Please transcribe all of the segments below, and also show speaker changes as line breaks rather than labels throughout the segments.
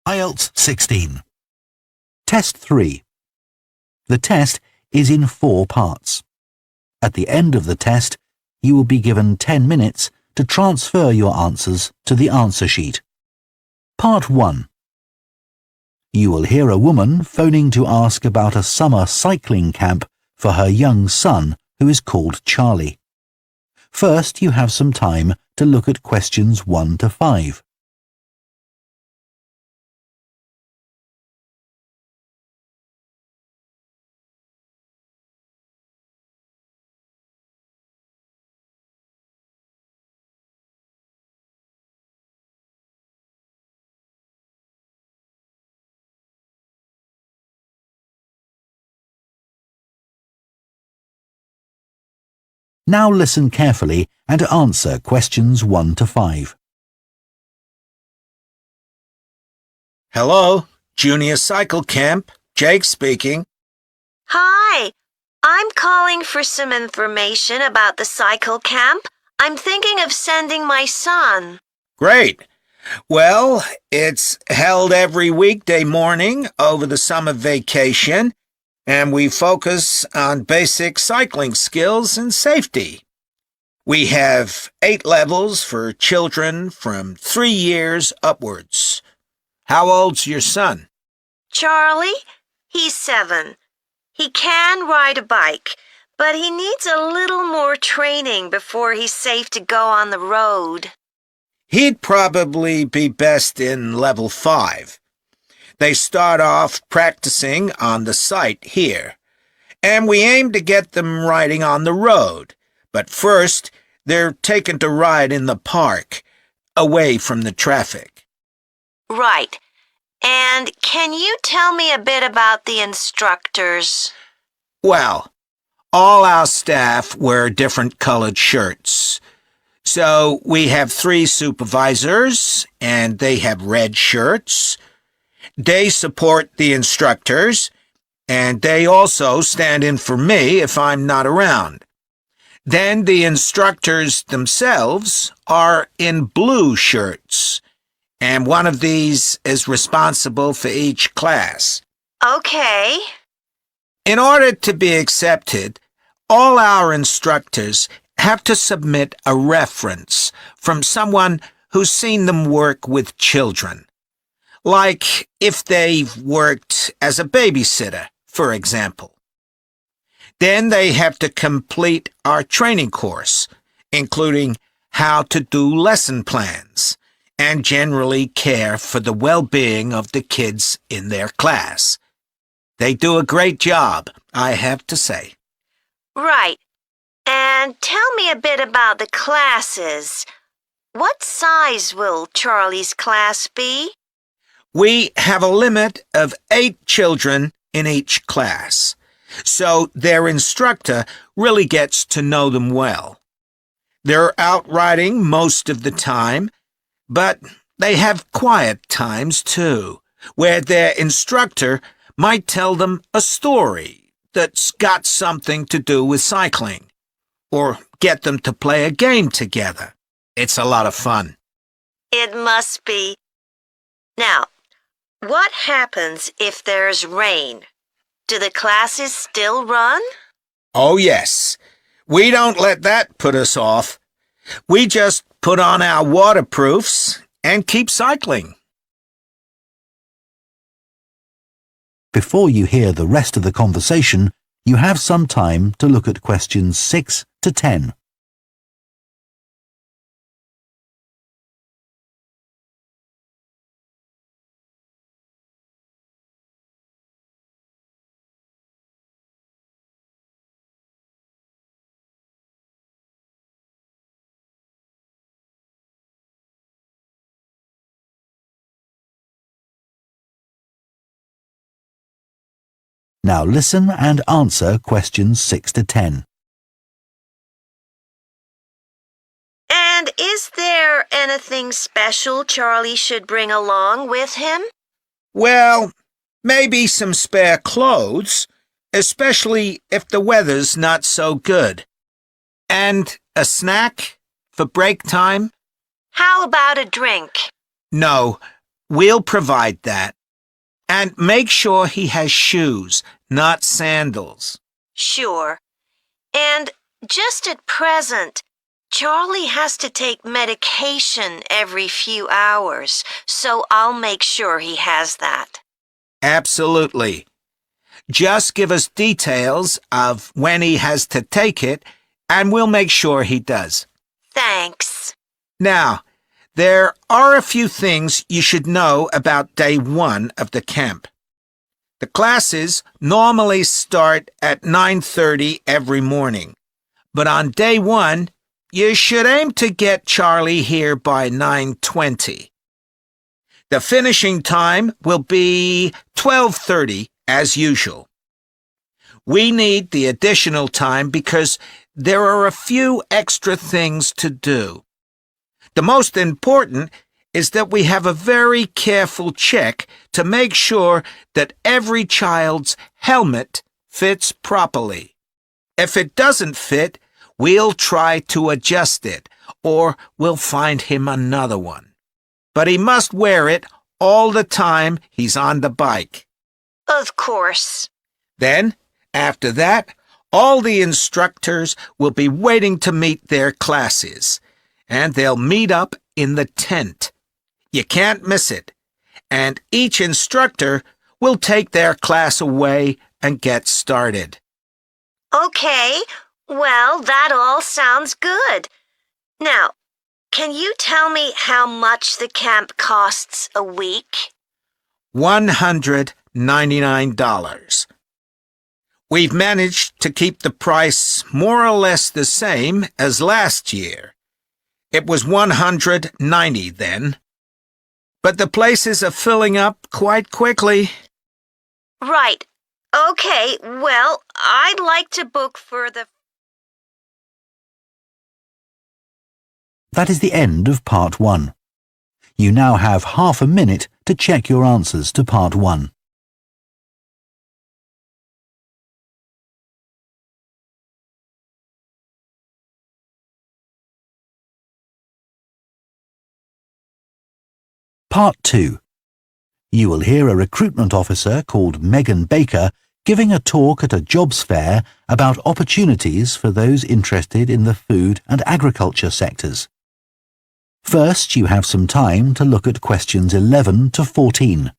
IELTS 16. Test 3. The test is in 4 parts. At the end of the test, you will be given 10 minutes to transfer your answers to the answer sheet. Part 1. You will hear a woman phoning to ask about a summer cycling camp for her young son who is called Charlie. First, you have some time to look at questions 1 to 5. Now listen carefully and answer questions 1 to 5.
Hello, Junior Cycle Camp. Jake speaking.
Hi, I'm calling for some information about the cycle camp. I'm thinking of sending my son.
Great. Well, it's held every weekday morning over the summer vacation, and we focus on basic cycling skills and safety. We have 8 levels for children from 3 years upwards. How old's your son?
Charlie? He's 7. He can ride a bike, but he needs a little more training before he's safe to go on the road.
He'd probably be best in level 5. They start off practicing on the site here, and we aim to get them riding on the road. But first, they're taken to ride in the park, away from the traffic.
Right. And can you tell me a bit about the instructors?
Well, all our staff wear different colored shirts. So we have 3 supervisors, and they have red shirts. They support the instructors, and they also stand in for me if I'm not around. Then the instructors themselves are in blue shirts, and one of these is responsible for each class.
Okay.
In order to be accepted, all our instructors have to submit a reference from someone who's seen them work with children. Like if they've worked as a babysitter, for example. Then they have to complete our training course, including how to do lesson plans and generally care for the well-being of the kids in their class. They do a great job, I have to say.
Right. And tell me a bit about the classes. What size will Charlie's class be?
We have a limit of 8 children in each class, so their instructor really gets to know them well. They're out riding most of the time, but they have quiet times too, where their instructor might tell them a story that's got something to do with cycling, or get them to play a game together. It's a lot of fun.
It must be. Now, what happens if there's rain? Do the classes still run?
Oh, yes. We don't let that put us off. We just put on our waterproofs and keep cycling.
Before you hear the rest of the conversation, you have some time to look at questions 6 to 10. Now listen and answer questions 6 to 10.
And is there anything special Charlie should bring along with him?
Well, maybe some spare clothes, especially if the weather's not so good. And a snack for break time?
How about a drink?
No, We'll provide that. And make sure he has shoes, not sandals.
Sure. And just at present, Charlie has to take medication every few hours, so I'll make sure he has that.
Absolutely. Just give us details of when he has to take it, and we'll make sure he does.
Thanks.
Now, there are a few things you should know about day 1 of the camp. The classes normally start at 9:30 every morning, but on day 1, you should aim to get Charlie here by 9:20. The finishing time will be 12:30 as usual. We need the additional time because there are a few extra things to do. The most important is that we have a very careful check to make sure that every child's helmet fits properly. If it doesn't fit, we'll try to adjust it, or we'll find him another one. But he must wear it all the time he's on the bike.
Of course.
Then, after that, all the instructors will be waiting to meet their classes, and they'll meet up in the tent. You can't miss it, and each instructor will take their class away and get started.
Okay, well, that all sounds good. Now, can you tell me how much the camp costs a week?
$199. We've managed to keep the price more or less the same as last year. It was $190 then. But the places are filling up quite quickly.
Right. Okay, well, I'd like to book for the...
That is the end of Part 1. You now have half a minute to check your answers to Part 1. Part 2. You will hear a recruitment officer called Megan Baker giving a talk at a jobs fair about opportunities for those interested in the food and agriculture sectors. First, you have some time to look at questions 11 to 14.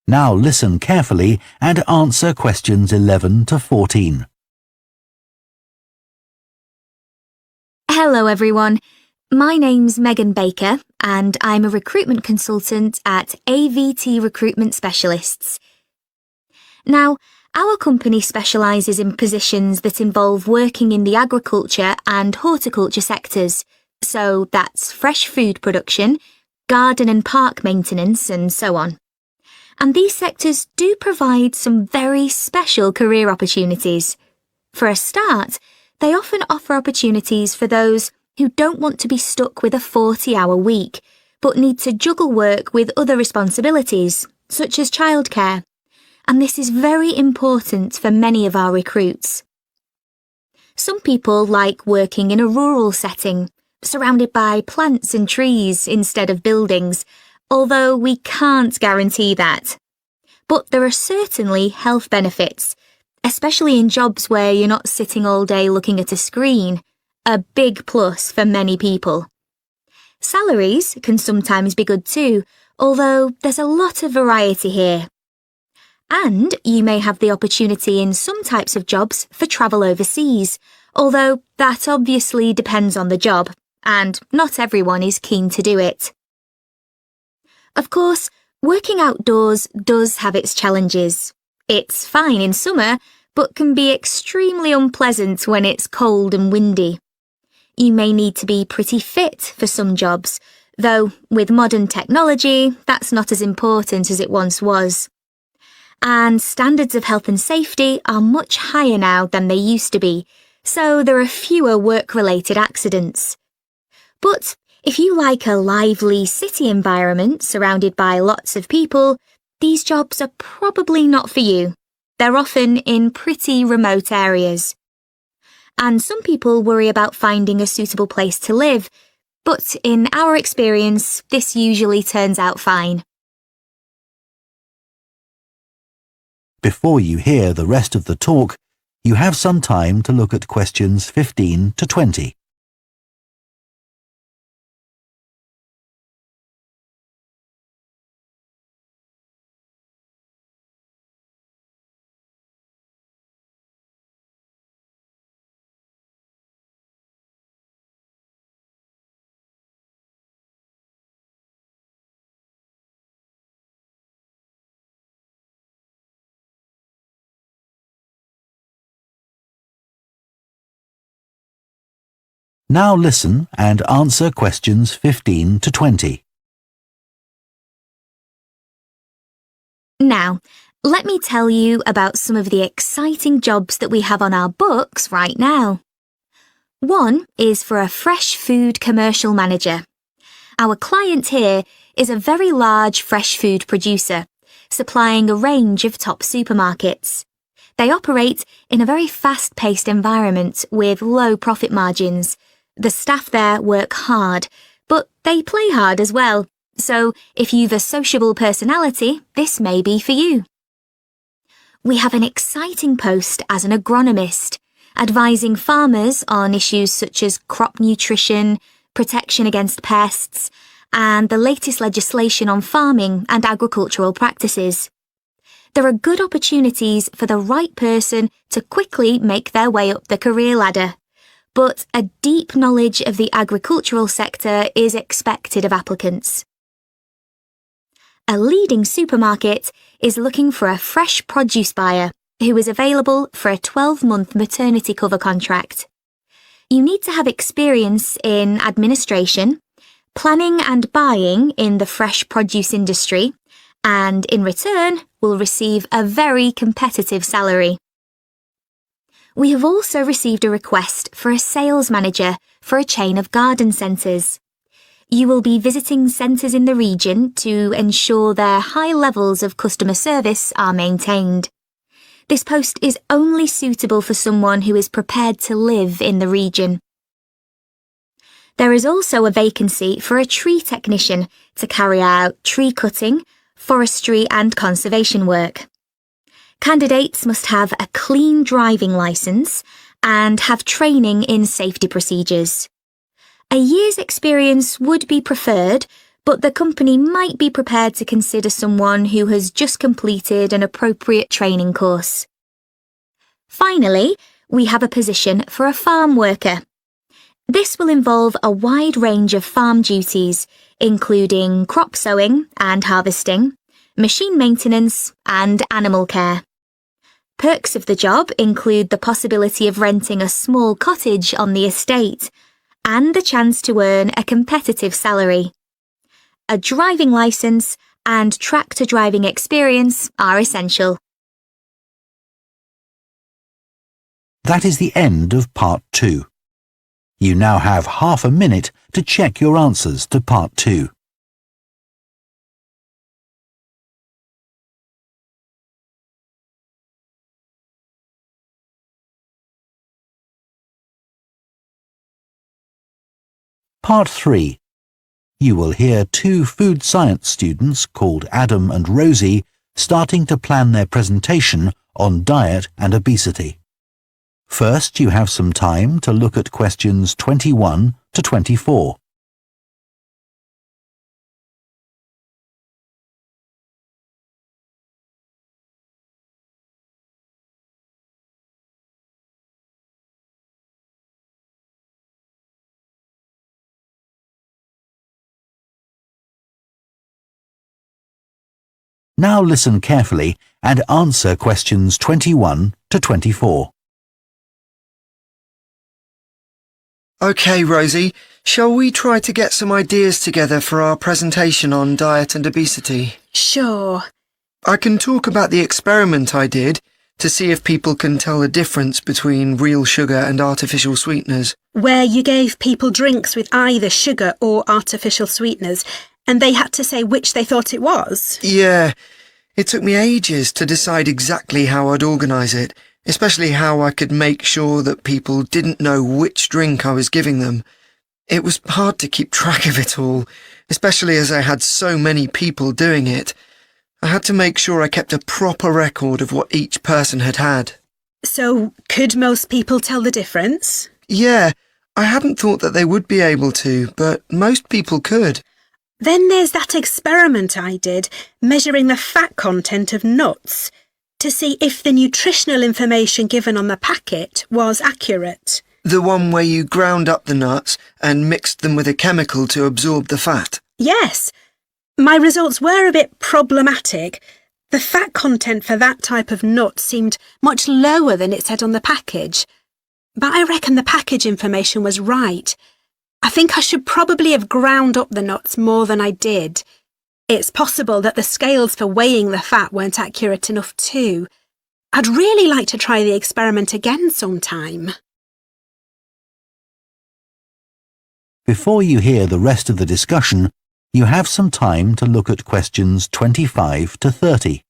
Now listen carefully and answer questions 11 to 14.
Hello everyone, my name's Megan Baker and I'm a recruitment consultant at AVT Recruitment Specialists. Now, our company specialises in positions that involve working in the agriculture and horticulture sectors, so that's fresh food production, garden and park maintenance and so on. And these sectors do provide some very special career opportunities. For a start, they often offer opportunities for those who don't want to be stuck with a 40-hour week, but need to juggle work with other responsibilities, such as childcare. And this is very important for many of our recruits. Some people like working in a rural setting, surrounded by plants and trees instead of buildings, although we can't guarantee that. But there are certainly health benefits, especially in jobs where you're not sitting all day looking at a screen, a big plus for many people. Salaries can sometimes be good too, although there's a lot of variety here. And you may have the opportunity in some types of jobs for travel overseas, although that obviously depends on the job, and not everyone is keen to do it. Of course, working outdoors does have its challenges. It's fine in summer, but can be extremely unpleasant when it's cold and windy. You may need to be pretty fit for some jobs, though with modern technology, that's not as important as it once was. And standards of health and safety are much higher now than they used to be, so there are fewer work-related accidents. But if you like a lively city environment surrounded by lots of people, these jobs are probably not for you. They're often in pretty remote areas. And some people worry about finding a suitable place to live, but in our experience, this usually turns out fine.
Before you hear the rest of the talk, you have some time to look at questions 15 to 20. Now listen and answer questions 15 to 20.
Now, let me tell you about some of the exciting jobs that we have on our books right now. One is for a fresh food commercial manager. Our client here is a very large fresh food producer, supplying a range of top supermarkets. They operate in a very fast-paced environment with low profit margins. The staff there work hard, but they play hard as well. So if you've a sociable personality, this may be for you. We have an exciting post as an agronomist, advising farmers on issues such as crop nutrition, protection against pests, and the latest legislation on farming and agricultural practices. There are good opportunities for the right person to quickly make their way up the career ladder, but a deep knowledge of the agricultural sector is expected of applicants. A leading supermarket is looking for a fresh produce buyer who is available for a 12-month maternity cover contract. You need to have experience in administration, planning and buying in the fresh produce industry, and in return will receive a very competitive salary. We have also received a request for a sales manager for a chain of garden centres. You will be visiting centres in the region to ensure their high levels of customer service are maintained. This post is only suitable for someone who is prepared to live in the region. There is also a vacancy for a tree technician to carry out tree cutting, forestry and conservation work. Candidates must have a clean driving licence and have training in safety procedures. A year's experience would be preferred, but the company might be prepared to consider someone who has just completed an appropriate training course. Finally, we have a position for a farm worker. This will involve a wide range of farm duties, including crop sowing and harvesting, machine maintenance, and animal care. Perks of the job include the possibility of renting a small cottage on the estate, and the chance to earn a competitive salary. A driving licence and tractor driving experience are essential.
That is the end of Part 2. You now have half a minute to check your answers to Part 2. Part 3. You will hear two food science students called Adam and Rosie starting to plan their presentation on diet and obesity. First, you have some time to look at questions 21 to 24. Now listen carefully and answer questions 21 to 24.
OK, Rosie, shall we try to get some ideas together for our presentation on diet and obesity?
Sure.
I can talk about the experiment I did to see if people can tell the difference between real sugar and artificial sweeteners.
Where you gave people drinks with either sugar or artificial sweeteners, and they had to say which they thought it was?
Yeah, it took me ages to decide exactly how I'd organise it, especially how I could make sure that people didn't know which drink I was giving them. It was hard to keep track of it all, especially as I had so many people doing it. I had to make sure I kept a proper record of what each person had had.
So, could most people tell the difference?
Yeah, I hadn't thought that they would be able to, but most people could.
Then there's that experiment I did, measuring the fat content of nuts, to see if the nutritional information given on the packet was accurate.
The one where you ground up the nuts and mixed them with a chemical to absorb the fat?
Yes. My results were a bit problematic. The fat content for that type of nut seemed much lower than it said on the package. But I reckon the package information was right. I think I should probably have ground up the nuts more than I did. It's possible that the scales for weighing the fat weren't accurate enough too. I'd really like to try the experiment again sometime.
Before you hear the rest of the discussion, you have some time to look at questions 25 to 30.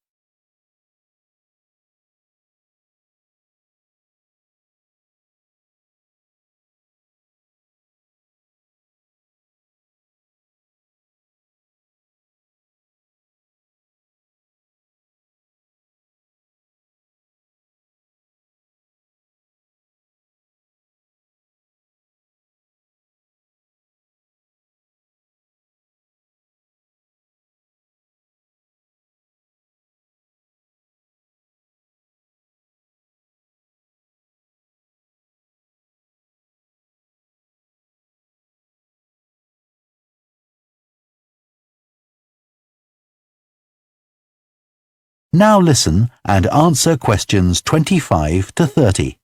Now listen and answer questions 25 to 30.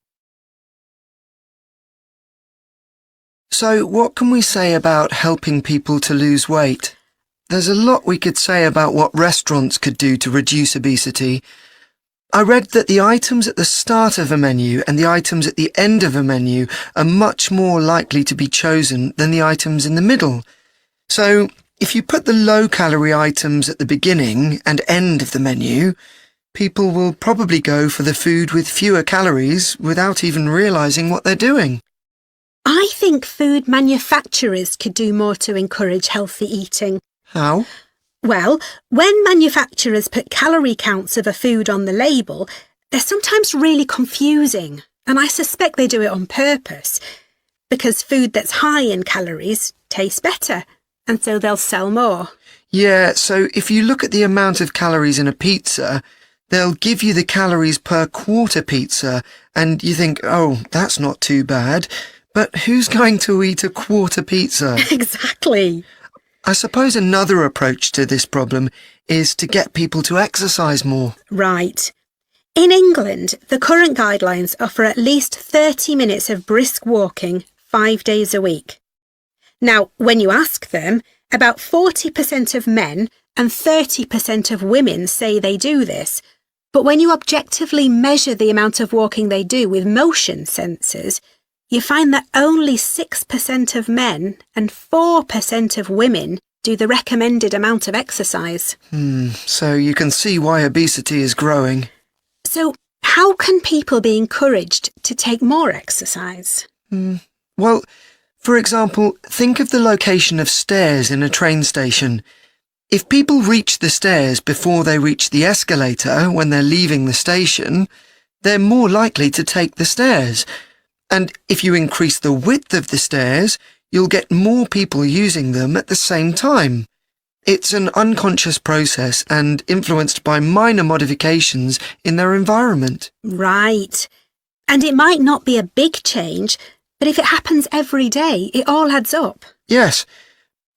So, what can we say about helping people to lose weight? There's a lot we could say about what restaurants could do to reduce obesity. I read that the items at the start of a menu and the items at the end of a menu are much more likely to be chosen than the items in the middle. So, if you put the low-calorie items at the beginning and end of the menu, people will probably go for the food with fewer calories without even realising what they're doing.
I think food manufacturers could do more to encourage healthy eating.
How?
Well, when manufacturers put calorie counts of a food on the label, they're sometimes really confusing, and I suspect they do it on purpose, because food that's high in calories tastes better, and so they'll sell more.
Yeah, so if you look at the amount of calories in a pizza, they'll give you the calories per quarter pizza, and you think, oh, that's not too bad. But who's going to eat a quarter pizza?
Exactly.
I suppose another approach to this problem is to get people to exercise more.
Right. In England, the current guidelines offer at least 30 minutes of brisk walking 5 days a week. Now, when you ask them, about 40% of men and 30% of women say they do this. But when you objectively measure the amount of walking they do with motion sensors, you find that only 6% of men and 4% of women do the recommended amount of exercise.
So you can see why obesity is growing.
So how can people be encouraged to take more exercise?
Well, for example, think of the location of stairs in a train station. If people reach the stairs before they reach the escalator when they're leaving the station, they're more likely to take the stairs. And if you increase the width of the stairs, you'll get more people using them at the same time. It's an unconscious process and influenced by minor modifications in their environment.
Right. And it might not be a big change, but if it happens every day, it all adds up.
Yes,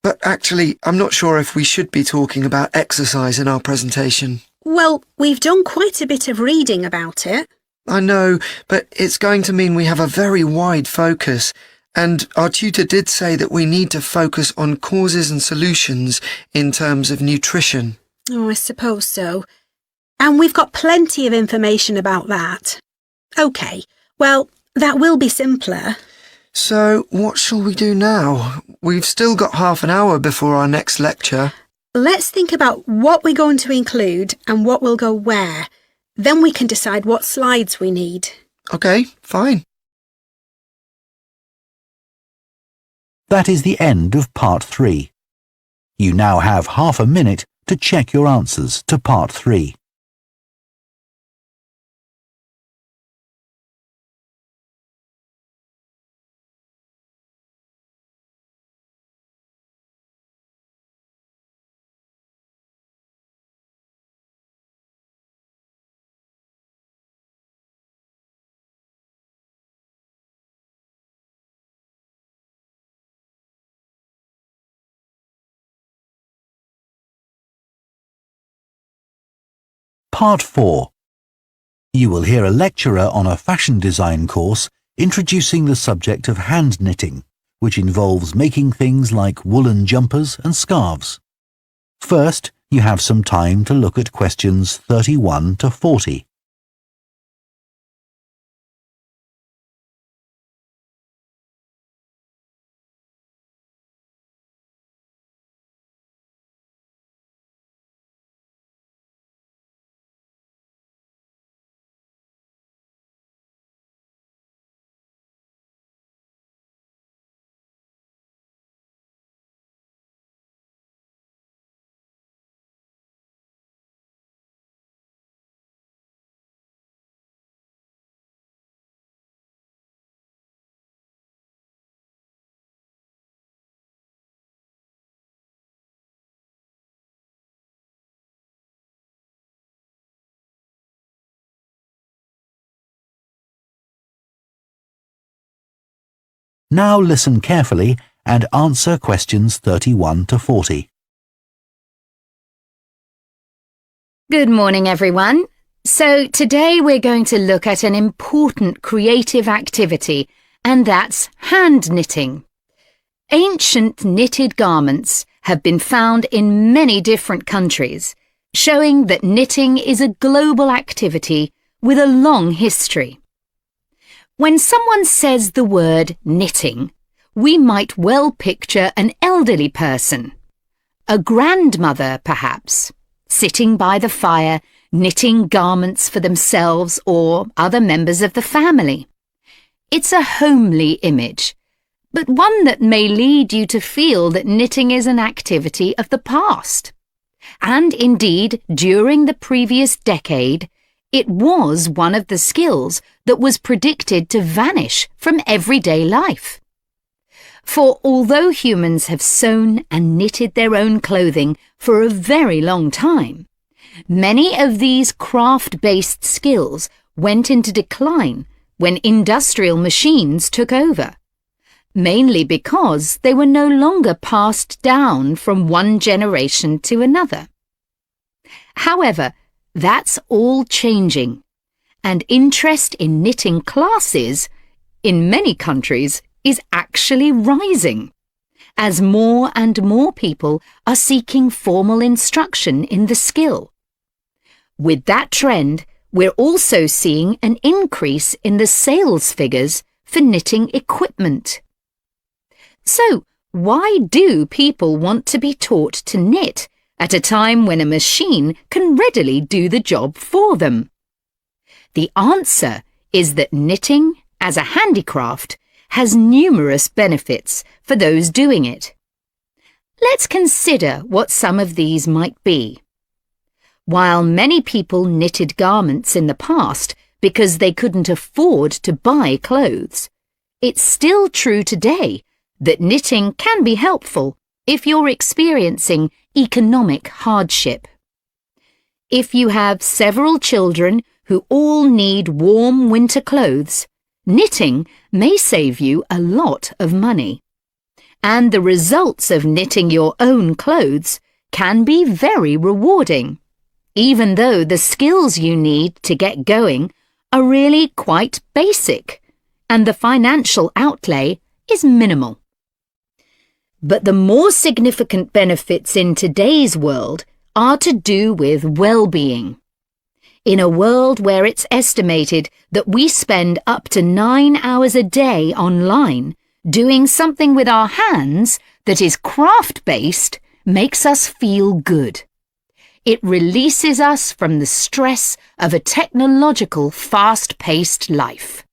but actually, I'm not sure if we should be talking about exercise in our presentation.
Well, we've done quite a bit of reading about it.
I know, but it's going to mean we have a very wide focus, and our tutor did say that we need to focus on causes and solutions in terms of nutrition.
Oh, I suppose so. And we've got plenty of information about that. OK, well, that will be simpler.
So, what shall we do now? We've still got half an hour before our next lecture.
Let's think about what we're going to include and what will go where. Then we can decide what slides we need.
OK, fine.
That is the end of Part 3. You now have half a minute to check your answers to Part 3. Part 4. You will hear a lecturer on a fashion design course introducing the subject of hand knitting, which involves making things like woolen jumpers and scarves. First, you have some time to look at questions 31 to 40. Now listen carefully and answer questions 31 to 40.
Good morning, everyone. So today we're going to look at an important creative activity, and that's hand knitting. Ancient knitted garments have been found in many different countries, showing that knitting is a global activity with a long history. When someone says the word knitting, we might well picture an elderly person, a grandmother perhaps, sitting by the fire, knitting garments for themselves or other members of the family. It's a homely image, but one that may lead you to feel that knitting is an activity of the past. And indeed, during the previous decade, it was one of the skills that was predicted to vanish from everyday life. For although humans have sewn and knitted their own clothing for a very long time, many of these craft-based skills went into decline when industrial machines took over, mainly because they were no longer passed down from one generation to another. However, that's all changing, and interest in knitting classes in many countries is actually rising, as more and more people are seeking formal instruction in the skill. With that trend, we're also seeing an increase in the sales figures for knitting equipment. So, why do people want to be taught to knit at a time when a machine can readily do the job for them? The answer is that knitting, as a handicraft, has numerous benefits for those doing it. Let's consider what some of these might be. While many people knitted garments in the past because they couldn't afford to buy clothes, it's still true today that knitting can be helpful if you're experiencing economic hardship. If you have several children who all need warm winter clothes, knitting may save you a lot of money. And the results of knitting your own clothes can be very rewarding, even though the skills you need to get going are really quite basic, and the financial outlay is minimal. But the more significant benefits in today's world are to do with well-being. in a world where it's estimated that we spend up to 9 hours a day online doing something with our hands that is craft-based makes us feel good. It releases us from the stress of a technological, fast-paced life.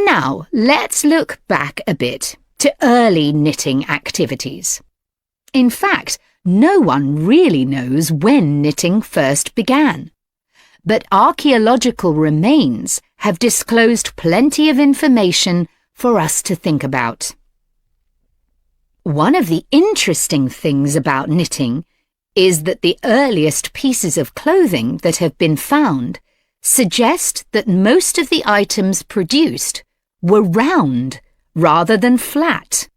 Now, let's look back a bit to early knitting activities. In fact, no one really knows when knitting first began, but archaeological remains have disclosed plenty of information for us to think about. One of the interesting things about knitting is that the earliest pieces of clothing that have been found suggest that most of the items produced were round rather than flat.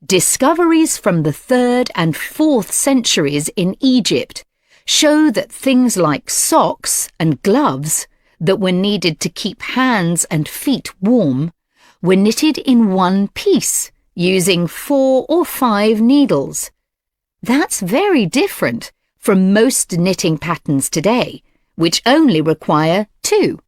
Discoveries from the 3rd and 4th centuries in Egypt show that things like socks and gloves that were needed to keep hands and feet warm were knitted in one piece using 4 or 5 needles. That's very different from most knitting patterns today, which only require 2.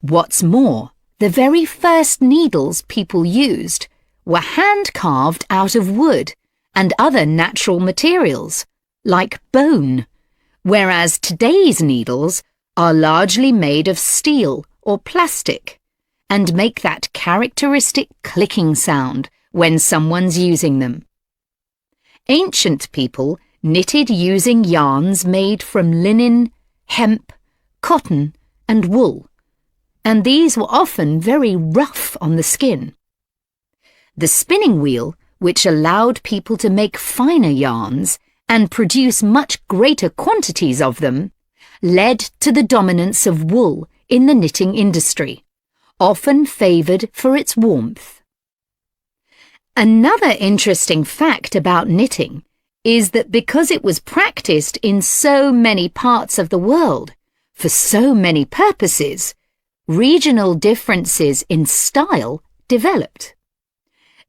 What's more, the very first needles people used were hand-carved out of wood and other natural materials, like bone, whereas today's needles are largely made of steel or plastic and make that characteristic clicking sound when someone's using them. Ancient people knitted using yarns made from linen, hemp, cotton and wool, and these were often very rough on the skin. The spinning wheel, which allowed people to make finer yarns and produce much greater quantities of them, led to the dominance of wool in the knitting industry, often favoured for its warmth. Another interesting fact about knitting is that because it was practised in so many parts of the world, for so many purposes, regional differences in style developed.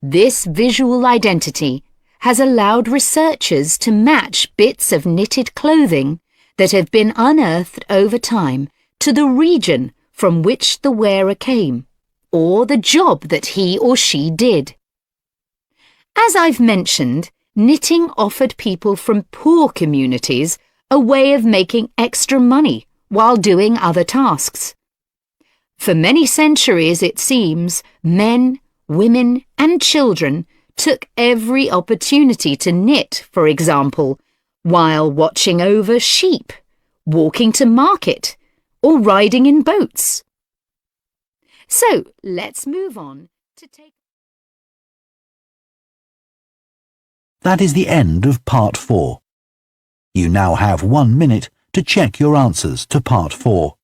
This visual identity has allowed researchers to match bits of knitted clothing that have been unearthed over time to the region from which the wearer came, or the job that he or she did. As I've mentioned, knitting offered people from poor communities a way of making extra money while doing other tasks. For many centuries, it seems, men, women and children took every opportunity to knit, for example, while watching over sheep, walking to market, or riding in boats. So, let's move on to take...
That is the end of Part 4. You now have 1 minute to check your answers to Part 4.